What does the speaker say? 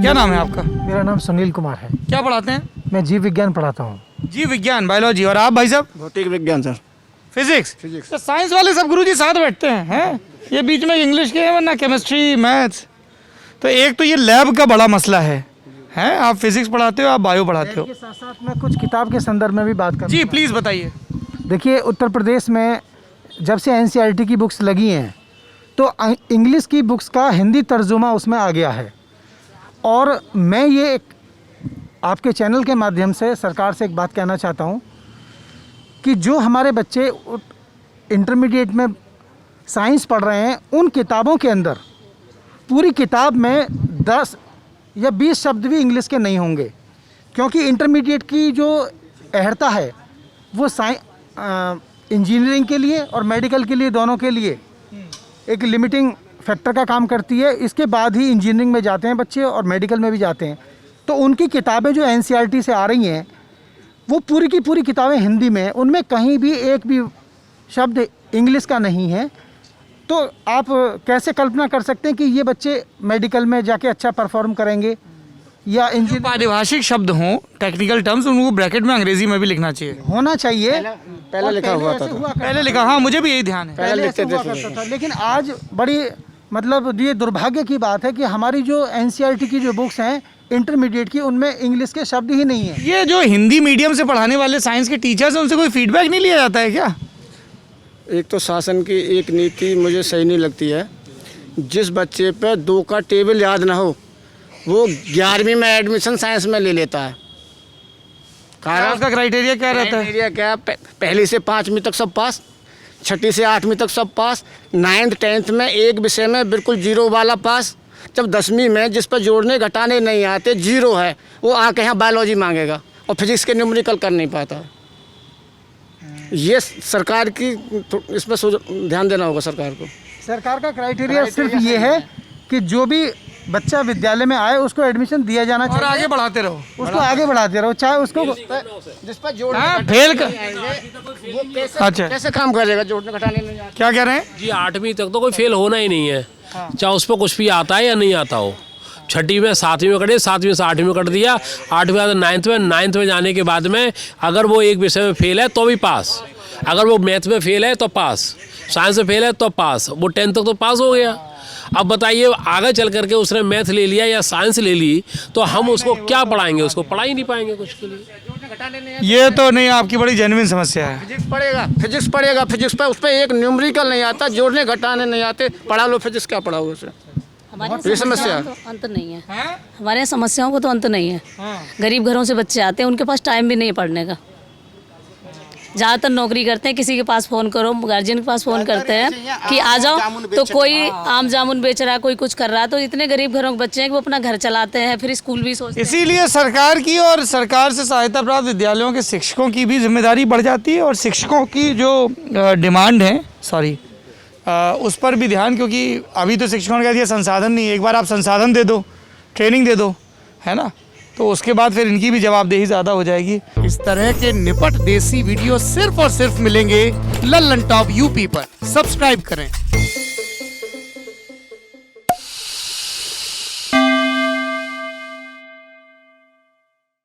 क्या नाम है आपका? मेरा नाम सुनील कुमार है। क्या पढ़ाते हैं? मैं जीव विज्ञान पढ़ाता हूँ। जीव विज्ञान, बायोलॉजी। और आप भाई साहब? भौतिक विज्ञान सर। फिजिक्स। तो साइंस वाले सब गुरुजी साथ बैठते हैं? ये बीच में इंग्लिश के हैं, वरना केमिस्ट्री, मैथ्स। तो एक तो ये लैब का बड़ा मसला है। आप फिजिक्स पढ़ाते हो, आप बायो पढ़ाते हो। साथ साथ मैं कुछ किताब के संदर्भ में भी बात कर। जी प्लीज़ बताइए। देखिए, उत्तर प्रदेश में जब से NCERT की बुक्स लगी हैं तो इंग्लिश की बुक्स का हिंदी तर्जुमा उसमें आ गया है। और मैं ये एक आपके चैनल के माध्यम से सरकार से एक बात कहना चाहता हूँ कि जो हमारे बच्चे इंटरमीडिएट में साइंस पढ़ रहे हैं, उन किताबों के अंदर पूरी किताब में 10 या 20 शब्द भी इंग्लिश के नहीं होंगे, क्योंकि इंटरमीडिएट की जो अहर्ता है वो इंजीनियरिंग के लिए और मेडिकल के लिए, दोनों के लिए एक लिमिटिंग फैक्टर का काम करती है। इसके बाद ही इंजीनियरिंग में जाते हैं बच्चे और मेडिकल में भी जाते हैं। तो उनकी किताबें जो NCERT से आ रही हैं वो पूरी की पूरी किताबें हिंदी में, उनमें कहीं भी एक भी शब्द इंग्लिश का नहीं है। तो आप कैसे कल्पना कर सकते हैं कि ये बच्चे मेडिकल में जाके अच्छा परफॉर्म करेंगे या जो पारिभाषिक शब्द हों, टेक्निकल टर्म्स, उनको ब्रैकेट में अंग्रेजी में भी लिखना चाहिए, होना चाहिए। पहले लिखा हुआ था। पहले लिखा, हाँ मुझे भी यही ध्यान है। पहले लिखते था, लेकिन आज बड़ी मतलब ये दुर्भाग्य की बात है कि हमारी जो NCERT की जो बुक्स हैं इंटरमीडिएट की, उनमें इंग्लिश के शब्द ही नहीं है। ये जो हिंदी मीडियम से पढ़ाने वाले साइंस के टीचर्स हैं, उनसे कोई फीडबैक नहीं लिया जाता है क्या? एक तो शासन की एक नीति मुझे सही नहीं लगती है। जिस बच्चे पे 2 का टेबल याद ना हो वो 11वीं में एडमिशन साइंस में ले लेता है। कारण उसका क्राइटेरिया क्या रहता है? क्राइटेरिया क्या? पहली से 5वीं तक सब पास, 6ठी से 8वीं तक सब पास, 9th 10th में एक विषय में बिल्कुल 0 वाला पास। जब 10वीं में जिस पर जोड़ने घटाने नहीं आते 0 है, वो आके यहाँ बायोलॉजी मांगेगा और फिजिक्स के न्यूमेरिकल कर नहीं पाता। ये सरकार की इस पर ध्यान देना होगा सरकार को। सरकार का क्राइटेरिया सिर्फ ये है कि जो भी बच्चा विद्यालय में आए उसको एडमिशन दिया जाना चाहिए और आगे बढ़ाते रहो, उसको आगे बढ़ाते रहो, चाहे उसको जिस पर जोड़ फेल कर। वो अच्छा, कैसे काम करेगा? जोड़ने घटाने नहीं आता। क्या कह रहे हैं जी? 8वीं तक तो कोई फेल होना ही नहीं है, चाहे उस पर कुछ भी आता है या नहीं आता हो। 6ठी में 7वीं में कटे, 7वीं से 8वीं में कर दिया, 8वीं बाद 9th में जाने के बाद में अगर वो एक विषय में फेल है तो भी पास, अगर वो मैथ में फेल है तो पास, साइंस में फेल है तो पास, वो 10th तक तो पास हो गया। अब बताइए आगे चल करके उसने मैथ ले लिया या साइंस ले ली तो हम उसको क्या पढ़ाएंगे? उसको पढ़ा ही नहीं पाएंगे कुछ के लिए। ये तो नहीं, आपकी बड़ी जेन्युइन समस्या है। फिजिक्स पढ़ेगा, फिजिक्स पे उस पर एक न्यूमेरिकल नहीं आता, जोड़ने घटाने नहीं आते, पढ़ा लो फिजिक्स, क्या पढ़ाओगे उसे? हमारी समस्या तो अंत नहीं है, हमारे समस्याओं को तो अंत नहीं है। गरीब घरों से बच्चे आते हैं, उनके पास टाइम भी नहीं है पढ़ने का। ज़्यादातर नौकरी करते हैं, किसी के पास फ़ोन करो, गार्जियन के पास फ़ोन करते हैं कि आ जाओ, तो कोई आम जामुन बेच रहा है, कोई कुछ कर रहा है। तो इतने गरीब घरों के बच्चे हैं कि वो अपना घर चलाते हैं, फिर स्कूल भी सोचते हैं। इसीलिए सरकार की और सरकार से सहायता प्राप्त विद्यालयों के शिक्षकों की भी जिम्मेदारी बढ़ जाती है, और शिक्षकों की जो डिमांड है उस पर भी ध्यान, क्योंकि अभी तो शिक्षकों ने कह दिया संसाधन नहीं है। एक बार आप संसाधन दे दो, ट्रेनिंग दे दो, है ना, तो उसके बाद फिर इनकी भी जवाबदेही ज़्यादा हो जाएगी। इस तरह के निपट देसी वीडियो सिर्फ और सिर्फ मिलेंगे लल्लन टॉप यूपी पर। सब्सक्राइब करें।